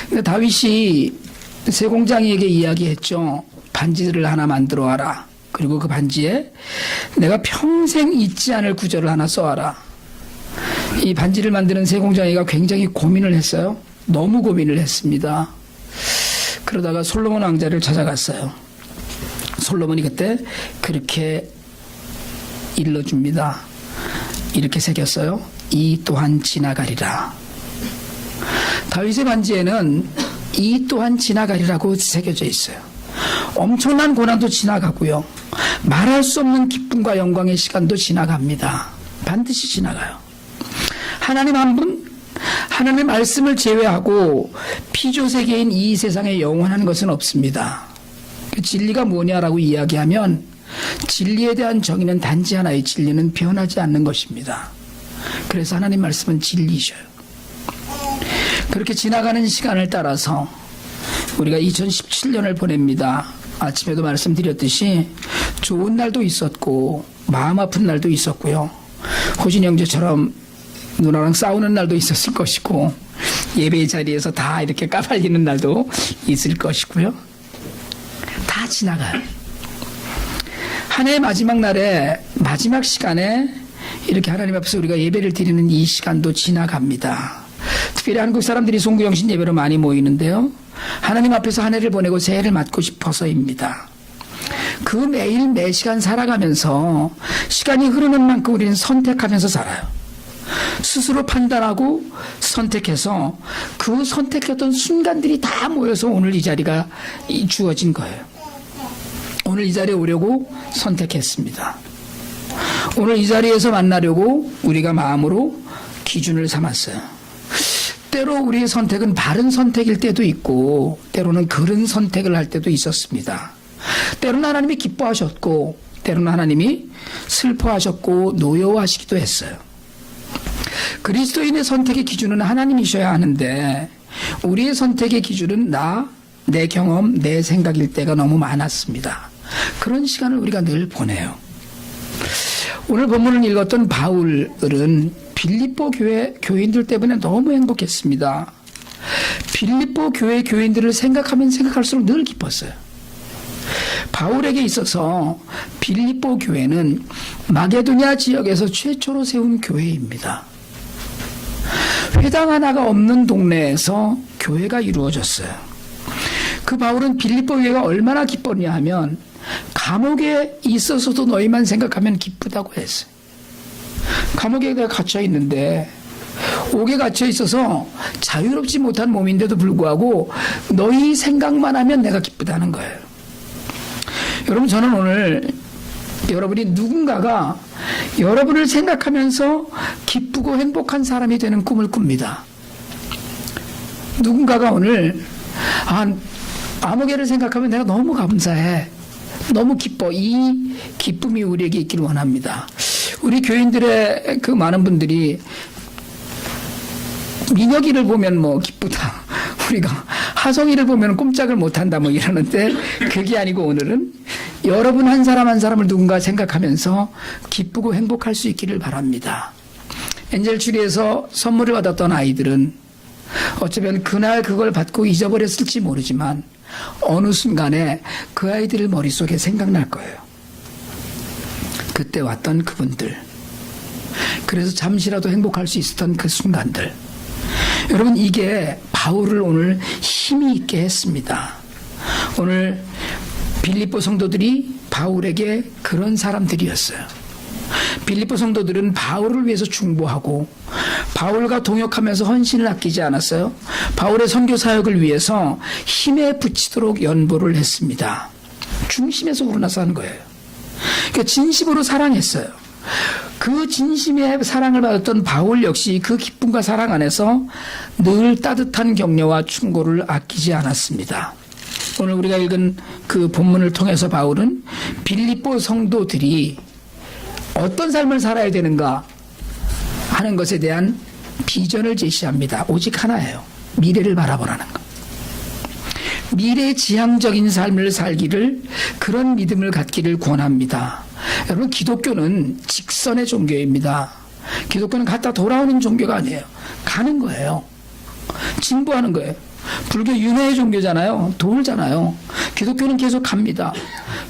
근데 다윗이 세공장이에게 이야기했죠. 반지를 하나 만들어 와라. 그리고 그 반지에 내가 평생 잊지 않을 구절을 하나 써와라. 이 반지를 만드는 세공장이가 굉장히 고민을 했어요. 너무 고민을 했습니다. 그러다가 솔로몬 왕자를 찾아갔어요. 솔로몬이 그때 그렇게 일러줍니다. 이렇게 새겼어요. 이 또한 지나가리라. 다윗의 반지에는 이 또한 지나가리라고 새겨져 있어요. 엄청난 고난도 지나가고요. 말할 수 없는 기쁨과 영광의 시간도 지나갑니다. 반드시 지나가요. 하나님 한 분, 하나님의 말씀을 제외하고 피조세계인 이 세상에 영원한 것은 없습니다. 진리가 뭐냐라고 이야기하면 진리에 대한 정의는 단지 하나의 진리는 변하지 않는 것입니다. 그래서 하나님 말씀은 진리셔요. 그렇게 지나가는 시간을 따라서 우리가 2017년을 보냅니다. 아침에도 말씀드렸듯이 좋은 날도 있었고 마음 아픈 날도 있었고요. 호진 형제처럼 누나랑 싸우는 날도 있었을 것이고 예배 자리에서 다 이렇게 까발리는 날도 있을 것이고요. 다 지나가요. 한 해의 마지막 날에 마지막 시간에 이렇게 하나님 앞에서 우리가 예배를 드리는 이 시간도 지나갑니다. 특별히 한국 사람들이 송구영신 예배로 많이 모이는데요. 하나님 앞에서 한 해를 보내고 새해를 맞고 싶어서입니다. 그 매일 매 시간 살아가면서 시간이 흐르는 만큼 우리는 선택하면서 살아요. 스스로 판단하고 선택해서 그 선택했던 순간들이 다 모여서 오늘 이 자리가 주어진 거예요. 오늘 이 자리에 오려고 선택했습니다. 오늘 이 자리에서 만나려고 우리가 마음으로 기준을 삼았어요. 때로 우리의 선택은 바른 선택일 때도 있고 때로는 그른 선택을 할 때도 있었습니다. 때로는 하나님이 기뻐하셨고 때로는 하나님이 슬퍼하셨고 노여워하시기도 했어요. 그리스도인의 선택의 기준은 하나님이셔야 하는데 우리의 선택의 기준은 내 경험, 내 생각일 때가 너무 많았습니다. 그런 시간을 우리가 늘 보내요. 오늘 본문을 읽었던 바울은 빌립보 교회 교인들 때문에 너무 행복했습니다. 빌립보 교회 교인들을 생각하면 생각할수록 늘 기뻤어요. 바울에게 있어서 빌립보 교회는 마게도냐 지역에서 최초로 세운 교회입니다. 회당 하나가 없는 동네에서 교회가 이루어졌어요. 그 바울은 빌립보 교회가 얼마나 기뻤냐 하면 감옥에 있어서도 너희만 생각하면 기쁘다고 했어요. 감옥에 내가 갇혀 있는데 옥에 갇혀 있어서 자유롭지 못한 몸인데도 불구하고 너희 생각만 하면 내가 기쁘다는 거예요. 여러분, 저는 오늘 여러분이 누군가가 여러분을 생각하면서 기쁘고 행복한 사람이 되는 꿈을 꿉니다. 누군가가 오늘 아무개를 생각하면 내가 너무 감사해, 너무 기뻐, 이 기쁨이 우리에게 있기를 원합니다. 우리 교인들의 그 많은 분들이 민혁이를 보면 뭐 기쁘다, 우리가 하성이를 보면 꼼짝을 못한다 뭐 이러는데 그게 아니고 오늘은 여러분 한 사람 한 사람을 누군가 생각하면서 기쁘고 행복할 수 있기를 바랍니다. 엔젤 추리에서 선물을 받았던 아이들은 어쩌면 그날 그걸 받고 잊어버렸을지 모르지만 어느 순간에 그 아이들 머릿속에 생각날 거예요. 그때 왔던 그분들, 그래서 잠시라도 행복할 수 있었던 그 순간들. 여러분, 이게 바울을 오늘 힘이 있게 했습니다. 오늘 빌립보 성도들이 바울에게 그런 사람들이었어요. 빌립보 성도들은 바울을 위해서 중보하고 바울과 동역하면서 헌신을 아끼지 않았어요. 바울의 선교 사역을 위해서 힘에 부치도록 연보를 했습니다. 중심에서 우러나서 한 거예요. 그러니까 진심으로 사랑했어요. 그 진심의 사랑을 받았던 바울 역시 그 기쁨과 사랑 안에서 늘 따뜻한 격려와 충고를 아끼지 않았습니다. 오늘 우리가 읽은 그 본문을 통해서 바울은 빌립보 성도들이 어떤 삶을 살아야 되는가 하는 것에 대한 비전을 제시합니다. 오직 하나예요. 미래를 바라보라는 것. 미래지향적인 삶을 살기를, 그런 믿음을 갖기를 권합니다. 여러분, 기독교는 직선의 종교입니다. 기독교는 갔다 돌아오는 종교가 아니에요. 가는 거예요. 진보하는 거예요. 불교 윤회의 종교잖아요. 돌잖아요. 기독교는 계속 갑니다.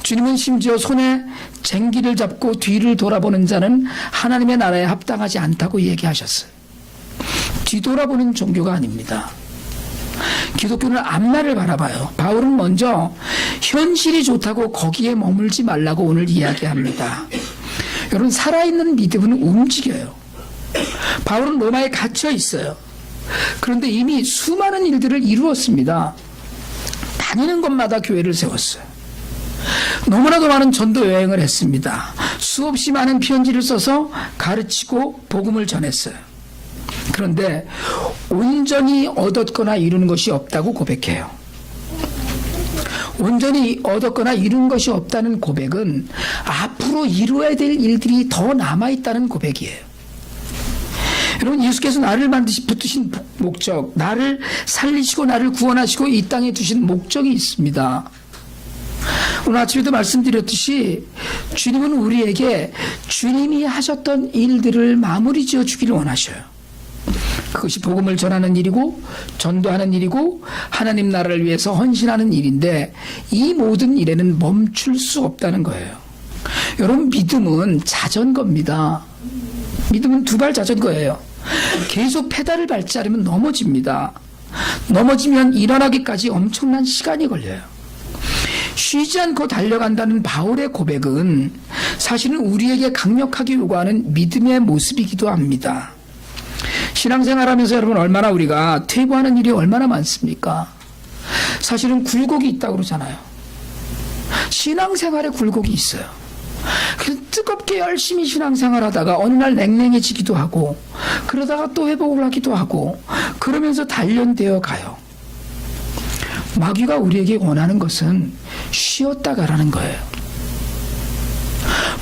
주님은 심지어 손에 쟁기를 잡고 뒤를 돌아보는 자는 하나님의 나라에 합당하지 않다고 얘기하셨어요. 뒤돌아보는 종교가 아닙니다. 기독교는 앞날을 바라봐요. 바울은 먼저 현실이 좋다고 거기에 머물지 말라고 오늘 이야기합니다. 여러분, 살아있는 믿음은 움직여요. 바울은 로마에 갇혀 있어요. 그런데 이미 수많은 일들을 이루었습니다. 다니는 곳마다 교회를 세웠어요. 너무나도 많은 전도 여행을 했습니다. 수없이 많은 편지를 써서 가르치고 복음을 전했어요. 그런데 온전히 얻었거나 이루는 것이 없다고 고백해요. 온전히 얻었거나 이룬 것이 없다는 고백은 앞으로 이루어야 될 일들이 더 남아있다는 고백이에요. 여러분, 예수께서 나를 붙드신 목적, 나를 살리시고 나를 구원하시고 이 땅에 두신 목적이 있습니다. 오늘 아침에도 말씀드렸듯이 주님은 우리에게 주님이 하셨던 일들을 마무리 지어 주기를 원하셔요. 그것이 복음을 전하는 일이고 전도하는 일이고 하나님 나라를 위해서 헌신하는 일인데 이 모든 일에는 멈출 수 없다는 거예요. 여러분, 믿음은 자전거입니다. 믿음은 두발 자전거예요. 계속 페달을 밟지 않으면 넘어집니다. 넘어지면 일어나기까지 엄청난 시간이 걸려요. 쉬지 않고 달려간다는 바울의 고백은 사실은 우리에게 강력하게 요구하는 믿음의 모습이기도 합니다. 신앙생활하면서 여러분, 얼마나 우리가 퇴보하는 일이 얼마나 많습니까? 사실은 굴곡이 있다고 그러잖아요. 신앙생활에 굴곡이 있어요. 그래서 뜨겁게 열심히 신앙생활하다가 어느 날 냉랭해지기도 하고 그러다가 또 회복을 하기도 하고 그러면서 단련되어 가요. 마귀가 우리에게 원하는 것은 쉬었다 가라는 거예요.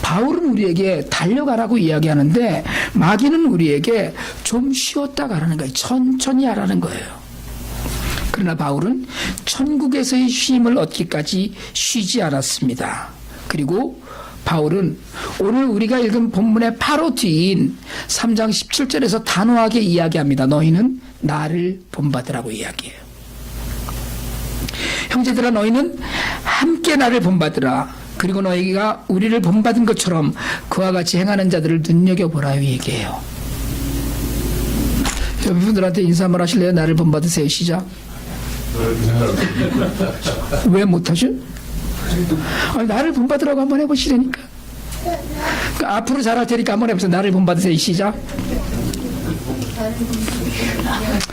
바울은 우리에게 달려가라고 이야기하는데 마귀는 우리에게 좀 쉬었다 가라는 거예요. 천천히 하라는 거예요. 그러나 바울은 천국에서의 쉼을 얻기까지 쉬지 않았습니다. 그리고 바울은 오늘 우리가 읽은 본문의 바로 뒤인 3장 17절에서 단호하게 이야기합니다. 너희는 나를 본받으라고 이야기해요. 형제들아, 너희는 함께 나를 본받으라. 그리고 너희가 우리를 본받은 것처럼 그와 같이 행하는 자들을 눈여겨보라 얘기해요. 여러분들한테 인사 한번 하실래요? 나를 본받으세요. 시작. 왜 못하죠? 아니, 나를 본받으라고 한번 해보시라니까. 그러니까 앞으로 잘할 테니까 한번 해보세요. 나를 본받으세요. 시작.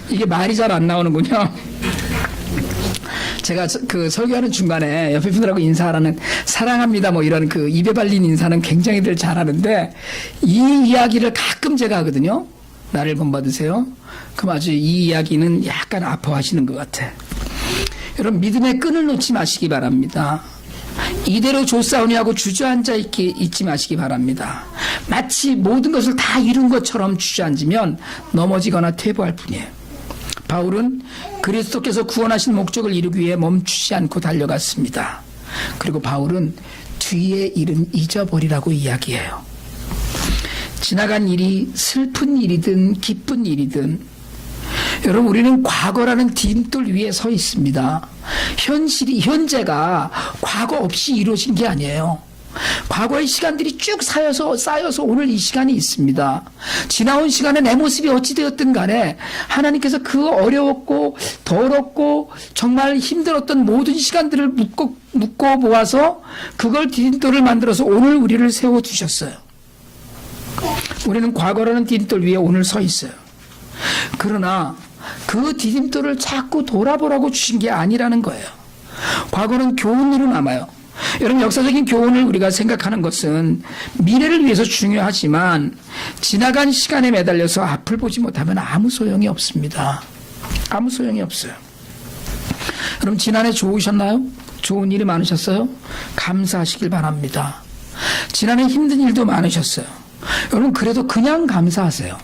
이게 말이 잘 안 나오는군요. 제가 그 설교하는 중간에 옆에 분들하고 인사하라는 사랑합니다 뭐 이런 그 입에 발린 인사는 굉장히들 잘하는데 이 이야기를 가끔 제가 하거든요. 나를 본받으세요. 그럼 아주 이 이야기는 약간 아파하시는 것 같아. 여러분, 믿음의 끈을 놓지 마시기 바랍니다. 이대로 조싸우니 하고 주저앉아 있지 마시기 바랍니다. 마치 모든 것을 다 이룬 것처럼 주저앉으면 넘어지거나 퇴보할 뿐이에요. 바울은 그리스도께서 구원하신 목적을 이루기 위해 멈추지 않고 달려갔습니다. 그리고 바울은 뒤의 일은 잊어버리라고 이야기해요. 지나간 일이 슬픈 일이든 기쁜 일이든 여러분, 우리는 과거라는 딤돌 위에 서 있습니다. 현재가 과거 없이 이루어진 게 아니에요. 과거의 시간들이 쭉 쌓여서 오늘 이 시간이 있습니다. 지나온 시간에 내 모습이 어찌 되었든 간에 하나님께서 그 어려웠고 더럽고 정말 힘들었던 모든 시간들을 묶어 모아서 그걸 디딤돌을 만들어서 오늘 우리를 세워두셨어요. 우리는 과거라는 디딤돌 위에 오늘 서 있어요. 그러나 그 디딤돌을 자꾸 돌아보라고 주신 게 아니라는 거예요. 과거는 교훈으로 남아요. 여러분, 역사적인 교훈을 우리가 생각하는 것은 미래를 위해서 중요하지만 지나간 시간에 매달려서 앞을 보지 못하면 아무 소용이 없습니다. 아무 소용이 없어요. 여러분, 지난해 좋으셨나요? 좋은 일이 많으셨어요? 감사하시길 바랍니다. 지난해 힘든 일도 많으셨어요. 여러분, 그래도 그냥 감사하세요.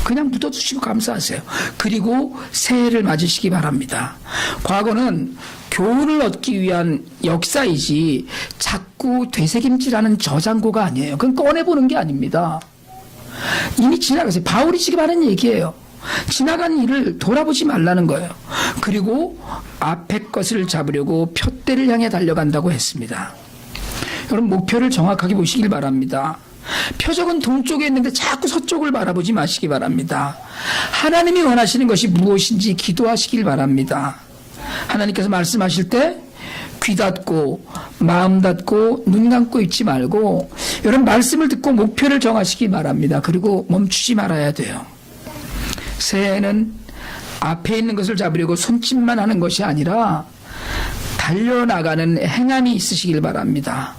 그냥 묻어두시고 감사하세요. 그리고 새해를 맞으시기 바랍니다. 과거는 교훈을 얻기 위한 역사이지 자꾸 되새김질하는 저장고가 아니에요. 그건 꺼내보는 게 아닙니다. 이미 지나갔어요. 바울이 지금 하는 얘기예요. 지나간 일을 돌아보지 말라는 거예요. 그리고 앞에 것을 잡으려고 푯대를 향해 달려간다고 했습니다. 여러분, 목표를 정확하게 보시길 바랍니다. 표적은 동쪽에 있는데 자꾸 서쪽을 바라보지 마시기 바랍니다. 하나님이 원하시는 것이 무엇인지 기도하시길 바랍니다. 하나님께서 말씀하실 때 귀 닫고 마음 닫고 눈 감고 있지 말고 여러분, 말씀을 듣고 목표를 정하시기 바랍니다. 그리고 멈추지 말아야 돼요. 새해에는 앞에 있는 것을 잡으려고 손짓만 하는 것이 아니라 달려나가는 행함이 있으시길 바랍니다.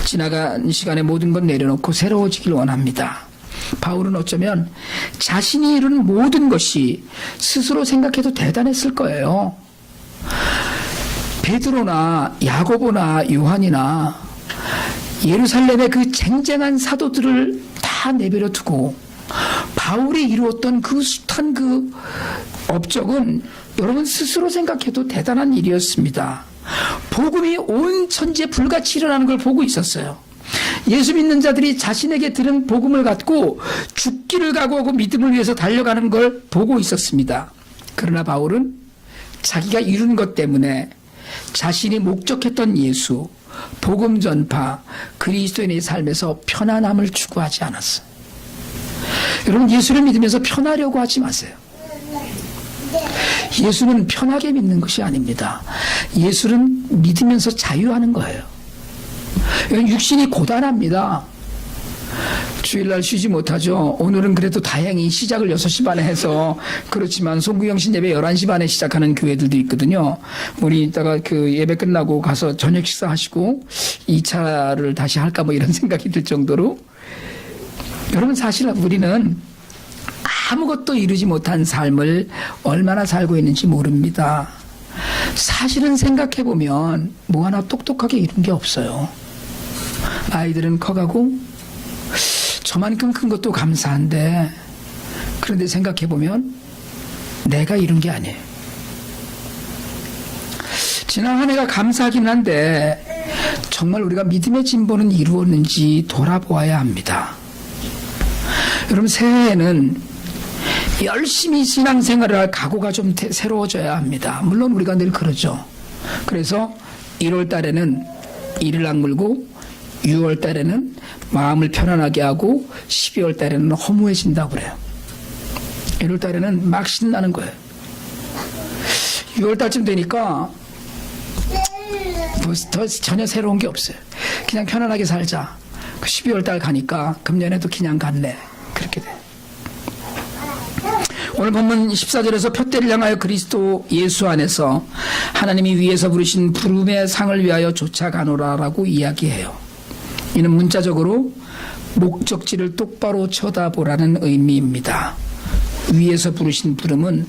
지나간 시간에 모든 것 내려놓고 새로워지길 원합니다. 바울은 어쩌면 자신이 이룬 모든 것이 스스로 생각해도 대단했을 거예요. 베드로나 야고보나 요한이나 예루살렘의 그 쟁쟁한 사도들을 다 내버려 두고 바울이 이루었던 그 숱한 그 업적은 여러분 스스로 생각해도 대단한 일이었습니다. 복음이 온 천지에 불같이 일어나는 걸 보고 있었어요. 예수 믿는 자들이 자신에게 들은 복음을 갖고 죽기를 각오하고 믿음을 위해서 달려가는 걸 보고 있었습니다. 그러나 바울은 자기가 이룬 것 때문에 자신이 목적했던 예수, 복음 전파, 그리스도인의 삶에서 편안함을 추구하지 않았어요. 여러분, 예수를 믿으면서 편하려고 하지 마세요. 예수는 편하게 믿는 것이 아닙니다. 예수는 믿으면서 자유하는 거예요. 육신이 고단합니다. 주일날 쉬지 못하죠. 오늘은 그래도 다행히 시작을 6시 반에 해서 그렇지만 송구영신 예배 11시 반에 시작하는 교회들도 있거든요. 우리 이따가 그 예배 끝나고 가서 저녁 식사하시고 2차를 다시 할까 뭐 이런 생각이 들 정도로 여러분, 사실 우리는 아무것도 이루지 못한 삶을 얼마나 살고 있는지 모릅니다. 사실은 생각해보면 뭐 하나 똑똑하게 이룬 게 없어요. 아이들은 커가고 저만큼 큰 것도 감사한데 그런데 생각해보면 내가 이룬 게 아니에요. 지난 한 해가 감사하긴 한데 정말 우리가 믿음의 진보는 이루었는지 돌아보아야 합니다. 여러분, 새해에는 열심히 신앙생활을 할 각오가 좀 새로워져야 합니다. 물론 우리가 늘 그러죠. 그래서 1월 달에는 이를 악물고 6월 달에는 마음을 편안하게 하고 12월 달에는 허무해진다고 그래요. 1월 달에는 막 신나는 거예요. 6월 달쯤 되니까 더 전혀 새로운 게 없어요. 그냥 편안하게 살자. 12월 달 가니까 금년에도 그냥 갔네. 그렇게 돼요. 오늘 본문 14절에서 푯대를 향하여 그리스도 예수 안에서 하나님이 위에서 부르신 부름의 상을 위하여 쫓아가노라라고 이야기해요. 이는 문자적으로 목적지를 똑바로 쳐다보라는 의미입니다. 위에서 부르신 부름은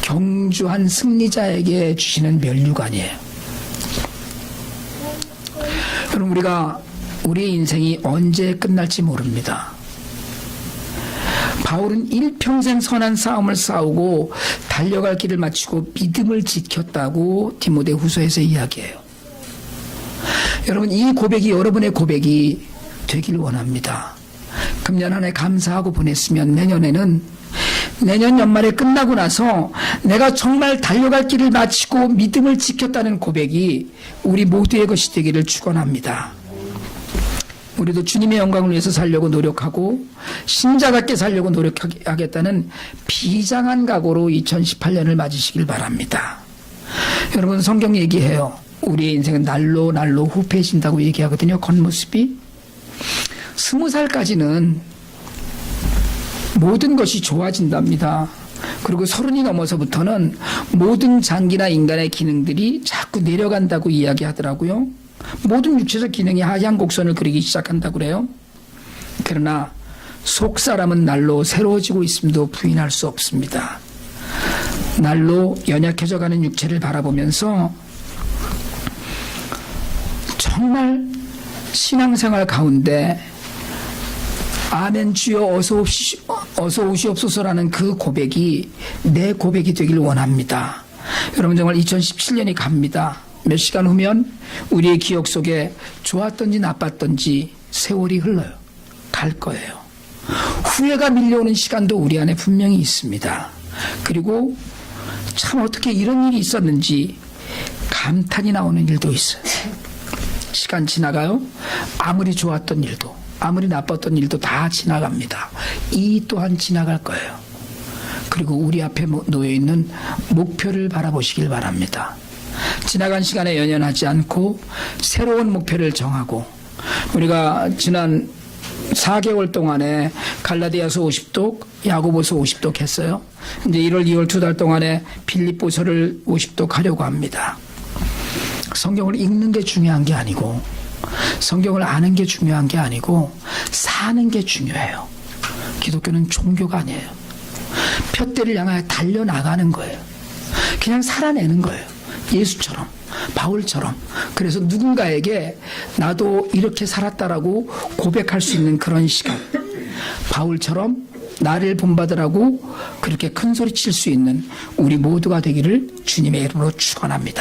경주한 승리자에게 주시는 면류관이에요. 여러분, 우리의 인생이 언제 끝날지 모릅니다. 바울은 일평생 선한 싸움을 싸우고 달려갈 길을 마치고 믿음을 지켰다고 디모데후서에서 이야기해요. 여러분, 이 고백이 여러분의 고백이 되길 원합니다. 금년 한 해 감사하고 보냈으면 내년 연말에 끝나고 나서 내가 정말 달려갈 길을 마치고 믿음을 지켰다는 고백이 우리 모두의 것이 되기를 축원합니다. 우리도 주님의 영광을 위해서 살려고 노력하고 신자답게 살려고 노력하겠다는 비장한 각오로 2018년을 맞으시길 바랍니다. 여러분, 성경 얘기해요. 우리의 인생은 날로 후패해진다고 얘기하거든요. 겉모습이 20살까지는 모든 것이 좋아진답니다. 그리고 30이 넘어서부터는 모든 장기나 인간의 기능들이 자꾸 내려간다고 이야기하더라고요. 모든 육체적 기능이 하향 곡선을 그리기 시작한다고 그래요. 그러나 속 사람은 날로 새로워지고 있음도 부인할 수 없습니다. 날로 연약해져가는 육체를 바라보면서 정말 신앙생활 가운데 아멘 주여 어서 오시옵소서라는 그 고백이 내 고백이 되길 원합니다. 여러분, 정말 2017년이 갑니다. 몇 시간 후면 우리의 기억 속에 좋았던지 나빴던지 세월이 흘러요. 갈 거예요. 후회가 밀려오는 시간도 우리 안에 분명히 있습니다. 그리고 참 어떻게 이런 일이 있었는지 감탄이 나오는 일도 있어요. 시간 지나가요. 아무리 좋았던 일도, 아무리 나빴던 일도 다 지나갑니다. 이 또한 지나갈 거예요. 그리고 우리 앞에 놓여있는 목표를 바라보시길 바랍니다. 지나간 시간에 연연하지 않고 새로운 목표를 정하고, 우리가 지난 4개월 동안에 갈라디아서 50독, 야고보서 50독 했어요. 이제 1월, 2월 2달 동안에 빌립보서를 50독 하려고 합니다. 성경을 읽는 게 중요한 게 아니고, 성경을 아는 게 중요한 게 아니고, 사는 게 중요해요. 기독교는 종교가 아니에요. 푯대를 향하여 달려나가는 거예요. 그냥 살아내는 거예요. 예수처럼, 바울처럼. 그래서 누군가에게 나도 이렇게 살았다라고 고백할 수 있는 그런 시간. 바울처럼 나를 본받으라고 그렇게 큰 소리 칠 수 있는 우리 모두가 되기를 주님의 이름으로 축원합니다.